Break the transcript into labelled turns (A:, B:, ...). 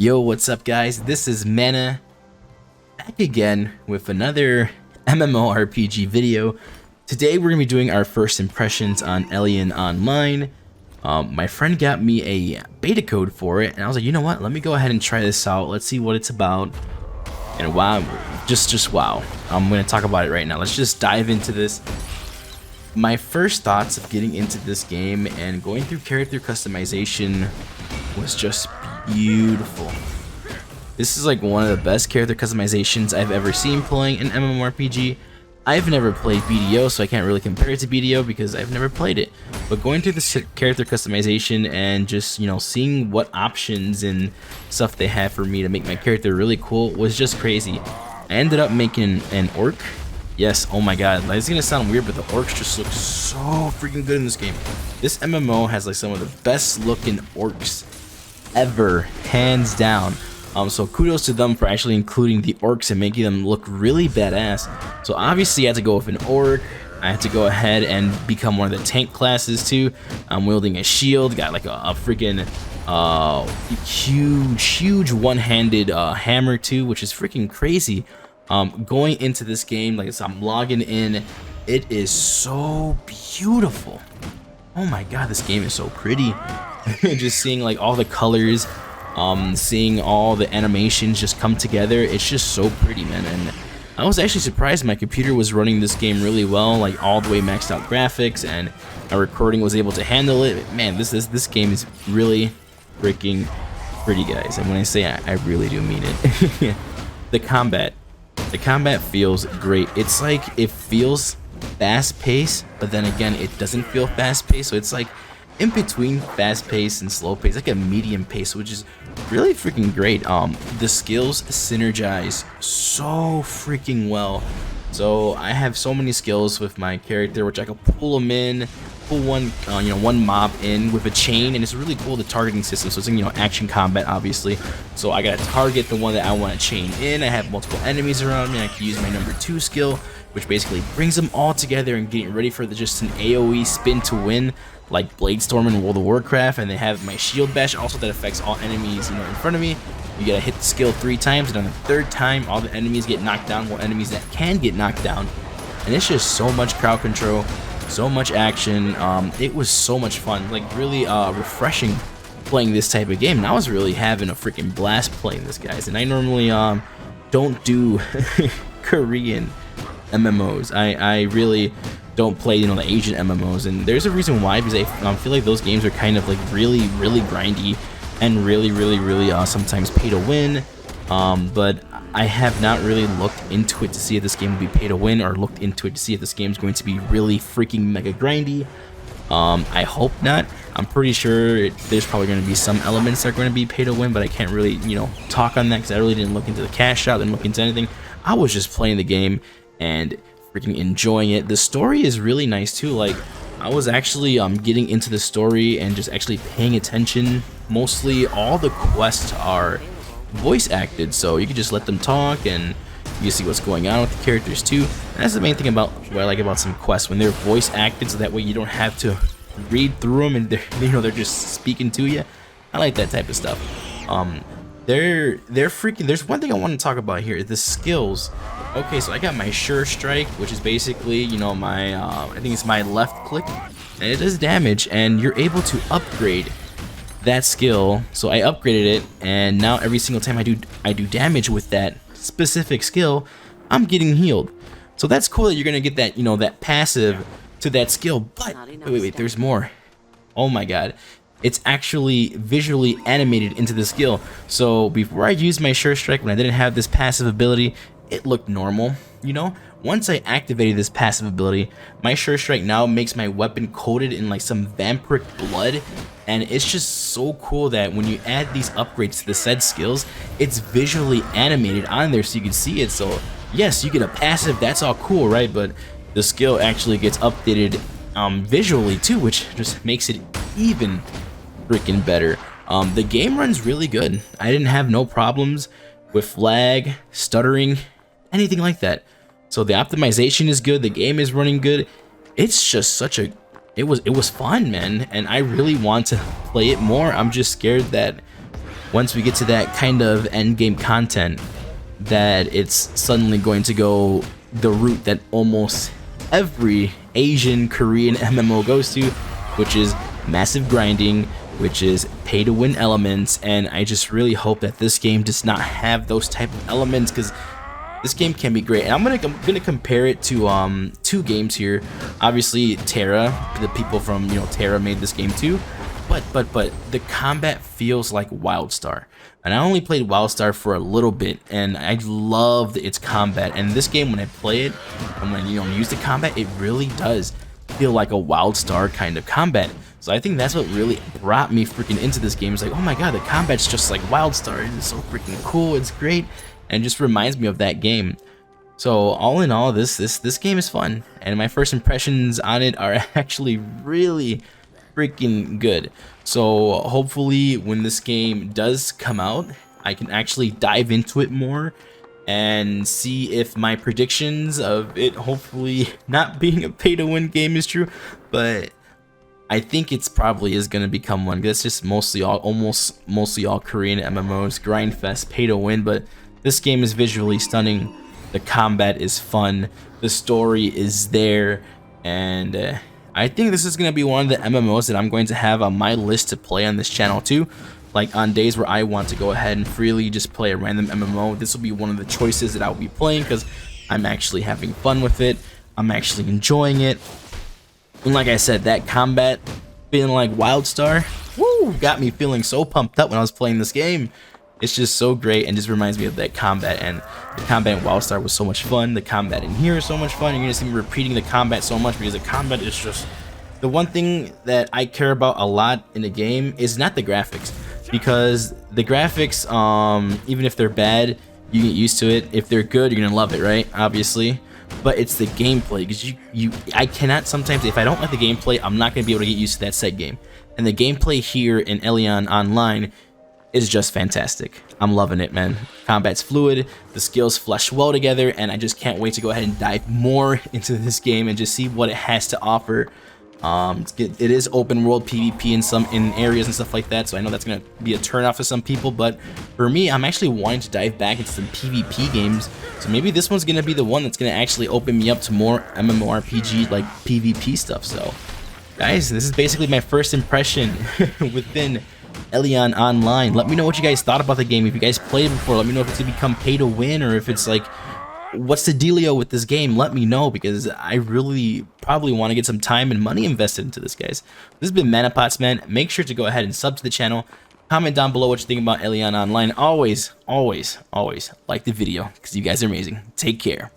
A: Yo, what's up guys? This is Mana, back again with another MMORPG video. Today we're going to be doing our first impressions on Elyon Online. My friend got me a beta code for it, and I was like, you know what? Let me go ahead and try this out. Let's see what it's about. And wow, just wow. I'm going to talk about it right now. Let's just dive into this. My first thoughts of getting into this game and going through character customization was just beautiful. This is like one of the best character customizations I've ever seen playing an MMORPG. I've never played BDO, so I can't really compare it to BDO because I've never played it. But going through this character customization and just, you know, seeing what options and stuff they have for me to make my character really cool was just crazy. I ended up making an orc. Yes, oh my god, it's gonna sound weird, but the orcs just look so freaking good in this game. This MMO has like some of the best looking orcs ever, hands down. So kudos to them for actually including the orcs and making them look really badass. So obviously I had to go with an orc. I had to go ahead and become one of the tank classes too. I'm wielding a shield, got like a freaking huge one-handed hammer too, which is freaking crazy. Going into this game, like I'm logging in, it is so beautiful. Oh my god, this game is so pretty. Just seeing like all the colors, seeing all the animations just come together, it's just so pretty, man. And I was actually surprised my computer was running this game really well, like all the way maxed out graphics, and my recording was able to handle it. Man, this game is really freaking pretty, guys. And when I say I really do mean it. The combat feels great. It's like it feels fast-paced, but then again it doesn't feel fast-paced, so it's like in between fast-paced and slow-paced, like a medium pace, which is really freaking great. The skills synergize so freaking well. So I have so many skills with my character, which I can pull them in, pull one mob in with a chain, and it's really cool, the targeting system. So it's, you know, action combat obviously. So I gotta target the one that I want to chain in. I have multiple enemies around me. I can use my number 2 skill, which basically brings them all together and getting ready for just an AoE spin to win, like Bladestorm in World of Warcraft. And they have my shield bash also that affects all enemies, you know, in front of me. You gotta hit the skill 3 times, and on the 3rd time all the enemies get knocked down, well, enemies that can get knocked down. And it's just so much crowd control, so much action. It was so much fun, like really refreshing playing this type of game. And I was really having a freaking blast playing this, guys. And I normally don't do Korean MMOs. I really don't play, you know, the Asian MMOs, and there's a reason why, because I feel like those games are kind of like really grindy and really sometimes pay to win. But I have not really looked into it to see if this game will be pay to win, or looked into it to see if this game is going to be really freaking mega grindy. I hope not. I'm pretty sure there's probably going to be some elements that are going to be pay to win, but I can't really, you know, talk on that because I really didn't look into the cash out, didn't look into anything. I was just playing the game and freaking enjoying it. The story is really nice too. Like, I was actually getting into the story and just actually paying attention. Mostly all the quests are voice acted, so you can just let them talk and you see what's going on with the characters too. And that's the main thing about what I like about some quests, when they're voice acted, so that way you don't have to read through them and they're just speaking to you. I like that type of stuff. They're freaking. There's one thing I want to talk about here, the skills. Okay, so I got my Sure Strike, which is basically, you know, my I think it's my left click, and it does damage, and you're able to upgrade that skill. So I upgraded it, and now every single time I do damage with that specific skill, I'm getting healed. So that's cool that you're gonna get that, you know, that passive to that skill. But wait, there's more. Oh my god. It's actually visually animated into the skill. So before I used my Sure Strike, when I didn't have this passive ability, it looked normal, you know. Once I activated this passive ability, my Sure Strike now makes my weapon coated in like some vampiric blood, and it's just so cool that when you add these upgrades to the said skills, it's visually animated on there so you can see it. So yes, you get a passive, that's all cool, right? But the skill actually gets updated visually too, which just makes it even freaking better. The game runs really good. I didn't have no problems with lag, stuttering, anything like that. So the optimization is good, the game is running good. It's just such a it was fun, man, and I really want to play it more. I'm just scared that once we get to that kind of end game content, that it's suddenly going to go the route that almost every Asian Korean MMO goes to, which is massive grinding, which is pay to win elements. And I just really hope that this game does not have those type of elements, because this game can be great. And I'm gonna compare it to two games here. Obviously Terra, the people from Terra made this game too, but the combat feels like WildStar. And I only played WildStar for a little bit, and I loved its combat. And this game, when I play it and when use the combat, it really does feel like a WildStar kind of combat. So I think that's what really brought me freaking into this game. It's like, oh my god, the combat's just like WildStar. It's so freaking cool. It's great, and it just reminds me of that game. So all in all, this game is fun, and my first impressions on it are actually really freaking good. So hopefully when this game does come out, I can actually dive into it more and see if my predictions of it hopefully not being a pay-to-win game is true. But I think it's probably is going to become one. That's just mostly all Korean MMOs, grind fest, pay to win. But this game is visually stunning. The combat is fun. The story is there, and I think this is going to be one of the MMOs that I'm going to have on my list to play on this channel too. Like on days where I want to go ahead and freely just play a random MMO, this will be one of the choices that I'll be playing, because I'm actually having fun with it. I'm actually enjoying it. And like I said, that combat feeling like WildStar, woo, got me feeling so pumped up when I was playing this game. It's just so great, and just reminds me of that combat. And the combat in WildStar was so much fun. The combat in here is so much fun. You're gonna see me repeating the combat so much, because the combat is just the one thing that I care about a lot in a game is not the graphics, because the graphics, even if they're bad, you get used to it. If they're good, you're gonna love it, right? Obviously. But it's the gameplay, because I cannot sometimes, if I don't like the gameplay, I'm not gonna be able to get used to that set game. And the gameplay here in Elyon Online is just fantastic. I'm loving it, man. Combat's fluid, the skills flesh well together, and I just can't wait to go ahead and dive more into this game and just see what it has to offer. It is open world PvP in areas and stuff like that, so I know that's gonna be a turnoff to some people, but for me, I'm actually wanting to dive back into some PvP games. So maybe this one's gonna be the one that's gonna actually open me up to more MMORPG like PvP stuff. So guys, this is basically my first impression within Elyon Online. Let me know what you guys thought about the game. If you guys played it before, let me know if it's gonna become pay to win, or if it's like, what's the dealio with this game? Let me know, because I really probably want to get some time and money invested into this, guys. This has been Manapots, man. Make sure to go ahead and sub to the channel. Comment down below what you think about Elyon Online. Always like the video, because you guys are amazing. Take care.